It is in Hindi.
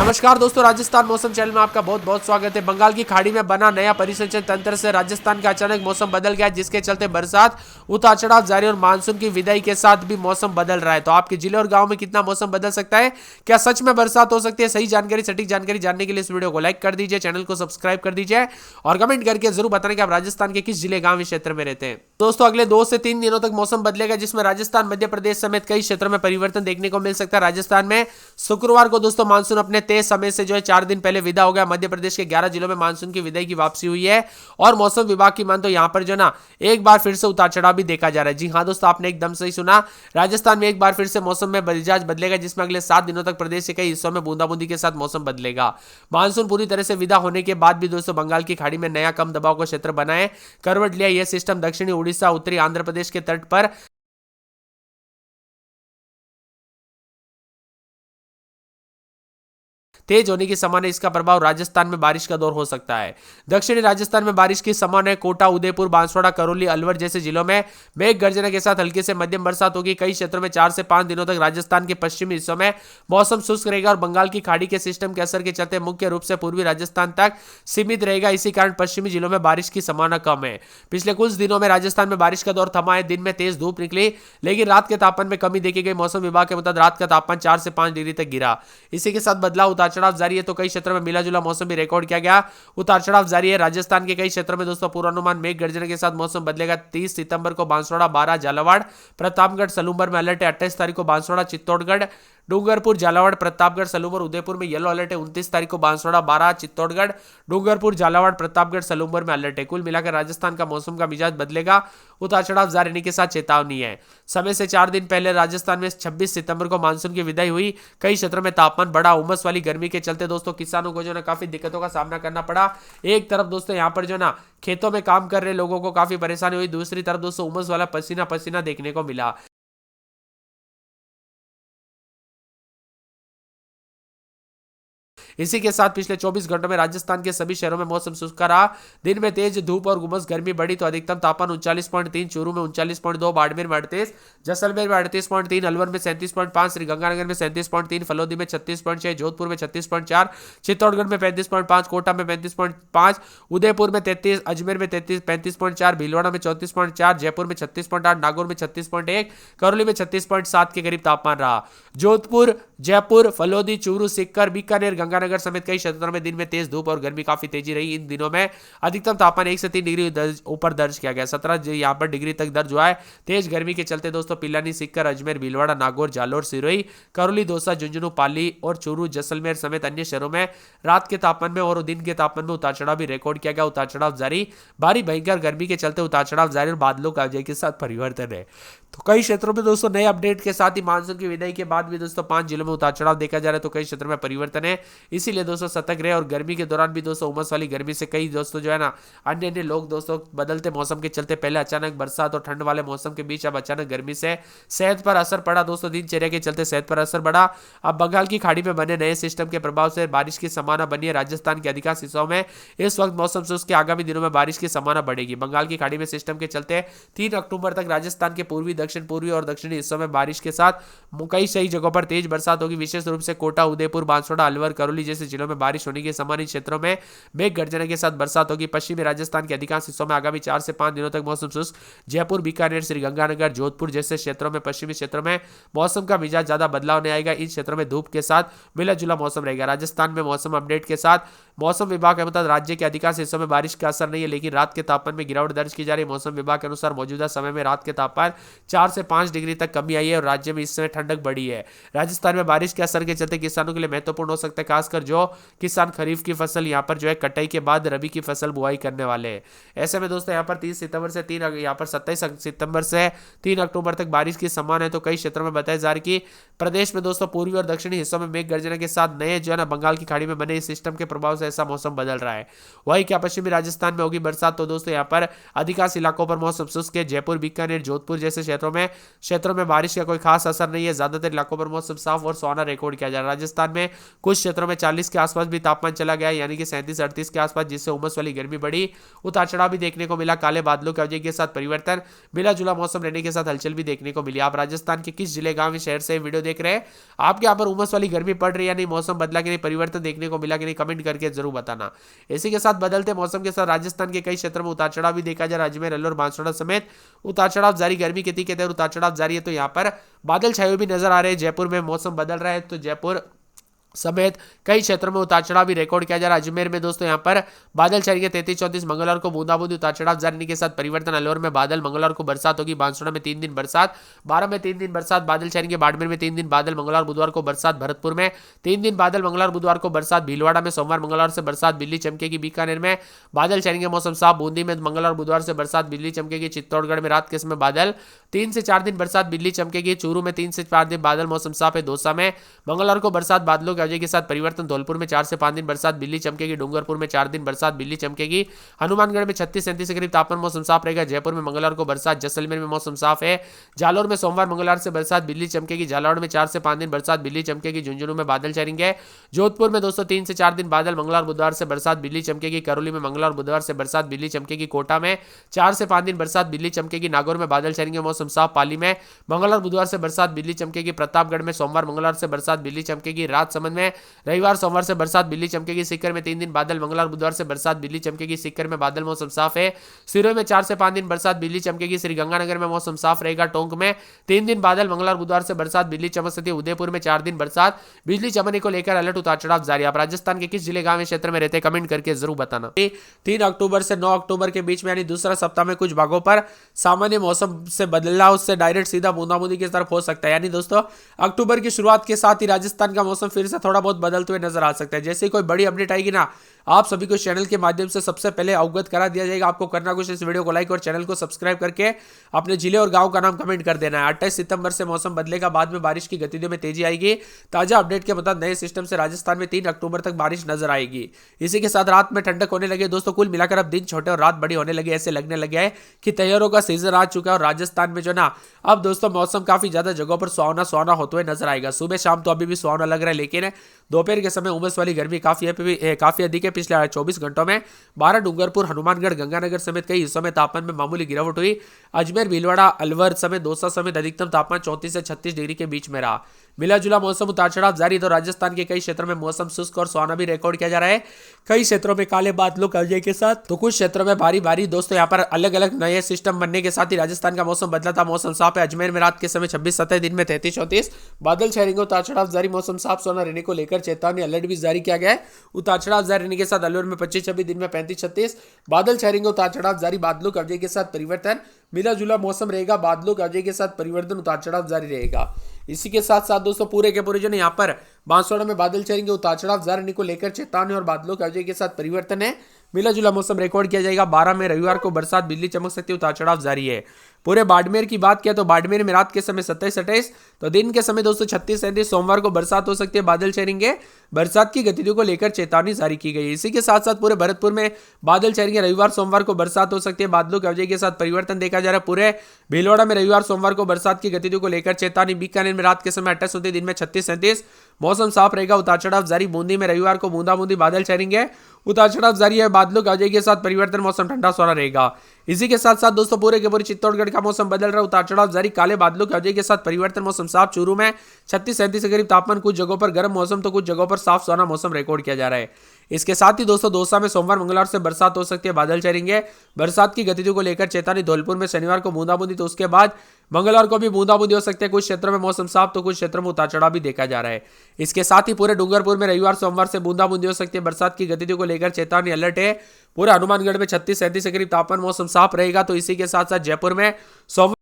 नमस्कार दोस्तों, राजस्थान मौसम चैनल में आपका बहुत बहुत स्वागत है। बंगाल की खाड़ी में बना नया परिसंचरण तंत्र से राजस्थान का अचानक मौसम बदल गया, जिसके चलते बरसात उतार चढ़ाव जारी और मानसून की विदाई के साथ भी मौसम बदल रहा है। तो आपके जिले और गांव में कितना मौसम बदल सकता है, क्या सच में बरसात हो सकती है? सही जानकारी, सटीक जानकारी जानने के लिए इस वीडियो को लाइक कर दीजिए, चैनल को सब्सक्राइब कर दीजिए और कमेंट करके जरूर बताना कि आप राजस्थान के किस जिले, गांव, क्षेत्र में रहते हैं। दोस्तों, अगले 2 से 3 दिनों तक मौसम बदलेगा, जिसमें राजस्थान, मध्य प्रदेश समेत कई क्षेत्रों में परिवर्तन देखने को मिल सकता है। राजस्थान में शुक्रवार को दोस्तों मानसून अपने तेज समय से जो है 4 दिन पहले विदा हो गया। मध्य प्रदेश के 11 जिलों में मानसून की विदाई की वापसी हुई है और मौसम विभाग की मान तो यहां पर जो ना एक बार फिर से उतार चढ़ाव भी देखा जा रहा है। जी हां दोस्तों, आपने एकदम सही सुना। राजस्थान में एक बार फिर से मौसम में मिजाज बदलेगा, जिसमें अगले 7 दिनों तक प्रदेश के कई हिस्सों में बूंदाबूंदी के साथ मौसम बदलेगा। मानसून पूरी तरह से विदा होने के बाद भी दोस्तों बंगाल की खाड़ी में नया कम दबाव का क्षेत्र बना है, करवट लिया। यह सिस्टम दक्षिणी उड़ीसा, उत्तरी आंध्र प्रदेश के तट पर तेज होने की संभावना। इसका प्रभाव राजस्थान में बारिश का दौर हो सकता है। दक्षिणी राजस्थान में बारिश की संभावना है। कोटा, उदयपुर, बांसवाड़ा, करौली, अलवर जैसे जिलों में मेघ गर्जना के साथ हल्की से मध्यम बरसात होगी। कई क्षेत्रों में 4 से 5 दिनों तक राजस्थान के पश्चिमी हिस्सों में मौसम शुष्क रहेगा और बंगाल की खाड़ी के सिस्टम के असर के चलते मुख्य रूप से पूर्वी राजस्थान तक सीमित रहेगा। इसी कारण पश्चिमी जिलों में बारिश की संभावना कम है। पिछले कुछ दिनों में राजस्थान में बारिश का दौर थमा है। दिन में तेज धूप निकली, लेकिन रात के तापमान में कमी देखी गई। मौसम विभाग के मुताबिक रात का तापमान 4 से 5 डिग्री तक गिरा। इसी के साथ बदलाव उतार चढ़ाव जारी है, तो कई क्षेत्रों में मिला जुला मौसम भी रिकॉर्ड किया गया। उतार चढ़ाव जारी है। राजस्थान के कई क्षेत्रों में दोस्तों पूर्वानुमान मेघ गर्जन के साथ मौसम बदलेगा। 30 सितंबर को बांसवाड़ा, 12 झालावाड़, प्रतापगढ़, सलूंबर में अलर्ट है। 28 तारीख को बांसवाड़ा, चित्तौड़गढ़, डूंगरपुर, झालावाड़, प्रतापगढ़, सलूंबर, उदयपुर में येलो अलर्ट है। 29 तारीख को बांसवाड़ा, 12, चित्तौड़गढ़, डूंगरपुर, झालावाड़, प्रतापगढ़, सलूंबर में अलर्ट है। कुल मिलाकर राजस्थान का मौसम का मिजाज बदलेगा। उतार चढ़ाव जारी रहने के साथ चेतावनी है। समय से 4 दिन पहले राजस्थान में 26 सितंबर को मानसून की विदाई हुई। कई क्षेत्रों में तापमान बढ़ा। उमस वाली गर्मी के चलते दोस्तों किसानों को जो ना काफी दिक्कतों का सामना करना पड़ा। एक तरफ दोस्तों यहाँ पर जो ना खेतों में काम कर रहे लोगों को काफी परेशानी हुई, दूसरी तरफ दोस्तों उमस वाला पसीना पसीना देखने को मिला। इसी के साथ पिछले 24 घंटों में राजस्थान के सभी शहरों में मौसम शुष्क रहा। दिन में तेज धूप और गुमस गर्मी बढ़ी, तो अधिकतम तापमान 39.3, चूरू में 39.2, बाड़मेर में 38, जैसलमेर में 38.3, अलवर में 37.5, श्रीगंगानगर में 37.3, फलोदी में 36.6, जोधपुर में 36.4, चित्तौड़गढ़ में 35.5, कोटा में 35.5, उदयपुर में 33, अजमेर में 35.4, भीलवाड़ा में 34.4, जयपुर में 36.8, नागौर में 36.1, करौली में 36.7 के करीब तापमान रहा। जोधपुर, जयपुर, फलोदी, चूरू, सीकर, बीकानेर, गंगानगर समेत कई क्षेत्रों में दिन में तेज धूप और गर्मी काफी तेजी रही। इन दिनों में अधिकतम तापमान 1 से 3 डिग्री ऊपर दर्ज किया गया। 17 यहाँ पर डिग्री तक दर्ज हुआ है। तेज गर्मी के चलते दोस्तों पिलानी, सीकर, अजमेर, भीलवाड़ा, नागौर, जालोर, सिरोही, करौली, दौसा, झुंझुनू, पाली और चूरू, जैसलमेर समेत अन्य शहरों में रात के तापमान में और दिन के तापमान में उतार चढ़ाव भी रिकॉर्ड किया गया। उतार चढ़ाव जारी। भारी भयंकर गर्मी के चलते उतार चढ़ाव जारी और बादलों का के साथ परिवर्तन है। तो कई क्षेत्रों में दोस्तों नए अपडेट के साथ ही मानसून की विदाई के बाद भी दोस्तों 5 जिलों में उतार चढ़ाव देखा जा रहा है, तो कई क्षेत्रों में परिवर्तन है। इसीलिए दोस्तों सतर्क रहे। और गर्मी के दौरान भी दोस्तों उमस वाली गर्मी से कई दोस्तों जो है ना अन्य अन्य लोग दोस्तों बदलते मौसम के चलते पहले अचानक बरसात और ठंड वाले मौसम के बीच अब अचानक गर्मी से सेहत पर असर पड़ा। दोस्तों दिनचर्या के चलते सेहत पर असर बढ़ा। अब बंगाल की खाड़ी में बने नए सिस्टम के प्रभाव से बारिश की संभावना बनी है। राजस्थान के अधिकांश हिस्सों में इस वक्त मौसम शुष्क के आगामी दिनों में बारिश की संभावना बढ़ेगी। बंगाल की खाड़ी में सिस्टम के चलते 3 अक्टूबर तक राजस्थान के पूर्वी, दक्षिण पूर्वी और दक्षिणी हिस्सों में बारिश के साथ कई सही जगहों पर तेज बरसात होगी। विशेष रूप से कोटा, उदयपुर, बांसवाड़ा, अलवर, करौली जैसे जिलों में बारिश होने के संभावित क्षेत्रों में मेघ गर्जना के साथ बरसात होगी। पश्चिमी राजस्थान के अधिकांश हिस्सों में आगामी 4 से 5 दिनों तक मौसम शुष्क। जयपुर, बीकानेर, श्रीगंगानगर, जोधपुर जैसे क्षेत्रों में, पश्चिमी क्षेत्रों में मौसम का मिजाज ज्यादा बदलाव नहीं आएगा। इन क्षेत्रों में धूप के साथ मिला जुला मौसम रहेगा। राजस्थान में मौसम अपडेट के साथ मौसम विभाग के मुताबिक राज्य के अधिकांश हिस्सों में बारिश का असर नहीं है, लेकिन रात के तापमान में गिरावट दर्ज की जा रही है। मौसम विभाग के अनुसार मौजूदा समय में रात के तापमान 4 से 5 डिग्री तक कमी आई है और राज्य में इस समय ठंडक बढ़ी है। राजस्थान में बारिश के असर के चलते किसानों के लिए महत्वपूर्ण हो सकता है, खासकर जो किसान खरीफ की फसल यहाँ पर जो है कटाई के बाद रबी की फसल बुआई करने वाले हैं। ऐसे में दोस्तों यहाँ पर 30 सितंबर से 3 यहाँ पर 27 सितंबर से 3 अक्टूबर तक बारिश की संभावना है। तो कई क्षेत्रों में बताया जा रहा है कि प्रदेश में दोस्तों पूर्वी और दक्षिणी हिस्सों में मेघ गर्जना के साथ नए जो है ना बंगाल की खाड़ी में बने इस सिस्टम के प्रभाव से ऐसा मौसम बदल रहा है। वही क्या पश्चिमी राजस्थान में होगी बरसात, तो दोस्तों यहाँ पर अधिकांश इलाकों पर मौसम शुष्क है। जयपुर, बीकानेर, जोधपुर जैसे क्षेत्रों में बारिश का कोई खास असर नहीं है। ज्यादातर इलाकों पर मौसम साफ और सुहाना रिकॉर्ड किया जा रहा है। राजस्थान में कुछ क्षेत्रों में 40 के आसपास भी तापमान चला गया, यानी कि 37-38 के आसपास, जिससे उमस वाली गर्मी बढ़ी। उतार चढ़ाव भी देखने को मिला। काले बादलों की वजह के साथ परिवर्तन, मिला जुला मौसम रहने के साथ हलचल भी देखने को मिली। आप राजस्थान के किस जिले, गांव, शहर से वीडियो देख रहे हैं? आपके यहाँ पर उमस वाली गर्मी पड़ रही है या नहीं? मौसम बदला कि नहीं? परिवर्तन देखने को मिला कि नहीं? कमेंट करके जरूर बताना। इसी के साथ बदलते मौसम के साथ राजस्थान के कई क्षेत्रों में उतार चढ़ाव भी देखा जा रहा है। अजमेर, अलवर, बांसवाड़ा समेत उतार चढ़ाव जारी। गर्मी के तीखे तेवर उतार चढ़ाव जारी है। तो यहाँ पर बादल छाए हुए भी नजर आ रहे हैं। जयपुर में मौसम बदल रहा है, तो जयपुर समेत कई क्षेत्रों में उतार चढ़ाव भी रिकॉर्ड किया जा रहा है। अजमेर में दोस्तों यहाँ पर बादल छाएंगे 33-34, मंगलवार को बूंदाबूंदी, उतार चढ़ाव जारी के साथ परिवर्तन। अलवर में बादल, मंगलवार को बरसात होगी। बांसवाड़ा में 3 दिन बरसात, 12 में 3 दिन बरसात, बादल छाएंगे। बाड़मेर में 3 दिन बादल, मंगलवार बुधवार को बरसात। भरतपुर में 3 दिन बादल, मंगलवार बुधवार को बरसात। भीलवाड़ा में सोमवार मंगलवार से बरसात, बिजली चमकेगी। बीकानेर में बादल छाएंगे, मौसम साफ। बूंदी में मंगलवार बुधवार से बरसात, बिजली चमकेगी। चित्तौड़गढ़ में रात के समय बादल, 3 से 4 दिन बरसात, बिजली चमकेगी। चूरू में 3 से 4 दिन बादल, मौसम साफ है। दौसा में मंगलवार को बरसात, बादलों की वजह के साथ परिवर्तन। धौलपुर में 4 से 5 दिन बरसात, बिजली चमकेगी। डूंगरपुर में 4 दिन बरसात, बिजली चमकेगी। हनुमानगढ़ में 36-37 के करीब तापमान, मौसम साफ रहेगा। जयपुर में मंगलवार को बरसात, जैसलमेर में मौसम साफ है। जालौर में सोमवार मंगलवार से बरसात, बिजली चमकेगी। झालावाड़ में 4 से 5 दिन बरसात, बिजली चमकेगी। झुंझुनू में बादल छाएंगे। जोधपुर में दोस्तों 3 से 4 दिन बादल, मंगलवार बुधवार से बरसात, बिजली चमकेगी। करौली में मंगलवार बुधवार से बरसात, बिजली चमकेगी। कोटा में 4 से 5 दिन बरसात, बिजली चमकेगी। नागौर में बादल छाएंगे, मौसम साफ। पाली में मंगलवार बुधवार से बरसात, बिजली चमकेगी। प्रतापगढ़ में सोमवार मंगलवार से बरसात, बिजली चमकेगी। राजसमंद में रविवार सोमवार से बरसात, बिजली चमकेगी। सीकर में 3 दिन बादल, मंगलवार बुधवार से बरसात, बिजली चमकेगी। सीकर में बादल, मौसम साफ है। सिरोही में 4 से 5 दिन बरसात, बिजली चमकेगी। श्रीगंगानगर में मौसम साफ रहेगा। टोंक में 3 दिन बादल, मंगलवार बुधवार से बरसात, बिजली चमक सकती है। उदयपुर में 4 दिन बरसात, बिजली चमकने को लेकर अलर्ट, उतार चढ़ाव जारी। आप राजस्थान के किस जिले, गांव, क्षेत्र में रहते हैं? कमेंट करके जरूर बताना। 3 अक्टूबर से 9 अक्टूबर के बीच में, यानी दूसरा सप्ताह में कुछ भागों पर सामान्य मौसम से बदलाव से डायरेक्ट सीधा बूंदाबूंदी की तरफ हो सकता है। यानी दोस्तों अक्टूबर की शुरुआत के साथ ही राजस्थान का मौसम फिर से थोड़ा बहुत बदलते हुए नजर आ सकता है। जैसे कोई बड़ी अपडेट आएगी ना, आप सभी को चैनल के माध्यम से सबसे पहले अवगत करा दिया जाएगा। आपको करना कुछ, इस वीडियो को लाइक और चैनल को सब्सक्राइब करके अपने जिले और गांव का नाम कमेंट कर देना है। 28 सितंबर से मौसम बदलेगा, बाद में बारिश की गतिविधियों में तेजी आएगी। ताजा अपडेट के मुताबिक नए सिस्टम से राजस्थान में 3 अक्टूबर तक बारिश नजर आएगी। इसी के साथ रात में ठंडक होने लगी दोस्तों। कुल मिलाकर अब दिन छोटे और रात बड़ी होने लगी। ऐसे लगने लगे है कि त्योहारों का सीजन आ चुका है और राजस्थान में जो ना अब दोस्तों मौसम काफी ज्यादा जगहों पर सुहावना सुहावना होते हुए नजर आएगा। सुबह शाम तो अभी भी सुहावना लग रहा है, लेकिन दोपहर के समय उमस वाली गर्मी काफी अधिक है। पिछले 24 घंटों में 12 डूंगरपुर, हनुमानगढ़, गंगानगर समेत कई हिस्सों में तापमान में मामूली गिरावट हुई। अजमेर, भीलवाड़ा, अलवर समेत दौसा समेत अधिकतम तापमान 34 से 36 डिग्री के बीच में रहा। मिला जुला मौसम, उतार चढ़ाव जारी। तो राजस्थान के कई क्षेत्रों में मौसम शुष्क और सुहाना भी रिकॉर्ड किया जा रहा है। कई क्षेत्रों में काले बादलों की वजह के साथ, तो कुछ क्षेत्रों में भारी भारी दोस्तों यहाँ पर अलग अलग नए सिस्टम बनने के साथ ही राजस्थान का मौसम बदला था। मौसम साफ है। अजमेर में रात के समय 26-27, दिन में 33-34 बादल छाएंगे। उतार चढ़ाव जारी, मौसम साफ सुहाना रहने को लेकर चेतावनी अलर्ट भी जारी किया गया है। उतार चढ़ाव जारी रहने के साथ अलवर में 25-26, दिन में 35-36 बादल छाएंगे। उतार चढ़ाव जारी, बादलों की वजह के साथ परिवर्तन, मिला जुला मौसम रहेगा। बादलों की वजह के साथ परिवर्तन, उतार चढ़ाव जारी रहेगा। इसी के साथ साथ दोस्तों पूरे के पूरे जो यहाँ पर बांसवाड़ा में बादल छाएंगे। उतार चढ़ाव जारी रहने को लेकर चेतावनी और बादलों की वजह के साथ परिवर्तन है। मिला जुला मौसम रिकॉर्ड किया जाएगा। 12 में रविवार को बरसात, बिजली चमक सकती है। उतार चढ़ाव जारी है। पूरे बाड़मेर की बात किया तो बाड़मेर में रात के समय 27-28, तो दिन के समय दोस्तों 36-37, सोमवार को बरसात हो सकती है। बादल छाएंगे। बरसात की गतिविधियों को लेकर चेतावनी जारी की गई है। इसी के साथ साथ पूरे भरतपुर में बादल छाएंगे। रविवार सोमवार को बरसात हो सकती है। बादलों की वजह के साथ परिवर्तन देखा जा रहा है। पूरे भीलवाड़ा में रविवार सोमवार को बरसात की गतिविधियों को लेकर चेतावनी। बीकानेर में रात के समय 28 होती है, दिन में 36-37 मौसम साफ रहेगा। उतार चढ़ाव जारी। बूंदी में रविवार को बूंदाबूंदी बादल छाएंगे। उतार चढ़ाव जारी है। बादलों की वजह के साथ परिवर्तन, मौसम ठंडा सुहाना रहेगा। इसी के साथ साथ दोस्तों पूरे के पूरे चित्तौड़गढ़ का मौसम बदल रहा है। उतार चढ़ाव जारी, काले बादलों की वजह के साथ परिवर्तन, मौसम साफ। चूरू में 36-37 के करीब तापमान, कुछ जगहों पर गर्म मौसम तो कुछ जगहों पर साफ सुहाना मौसम रिकॉर्ड किया जा रहा है। इसके साथ ही दोस्तों दौसा में सोमवार मंगलवार से बरसात हो सकती है। बादल छाएंगे। बरसात की गतिविधियों को लेकर चेतावनी। धौलपुर में शनिवार को बूंदाबूंदी, तो उसके बाद मंगलवार को भी बूंदाबूंदी हो सकती है। कुछ क्षेत्रों में मौसम साफ, तो कुछ क्षेत्रों में उतार चढ़ाव भी देखा जा रहा है। इसके साथ ही पूरे डूंगरपुर में रविवार सोमवार से बूंदाबूंदी हो सकती है। बरसात की गतिविधियों को लेकर चेतावनी अलर्ट है। पूरे हनुमानगढ़ में 36-37 के करीब तापमान, मौसम साफ रहेगा। तो इसी के साथ साथ जयपुर में सोमवार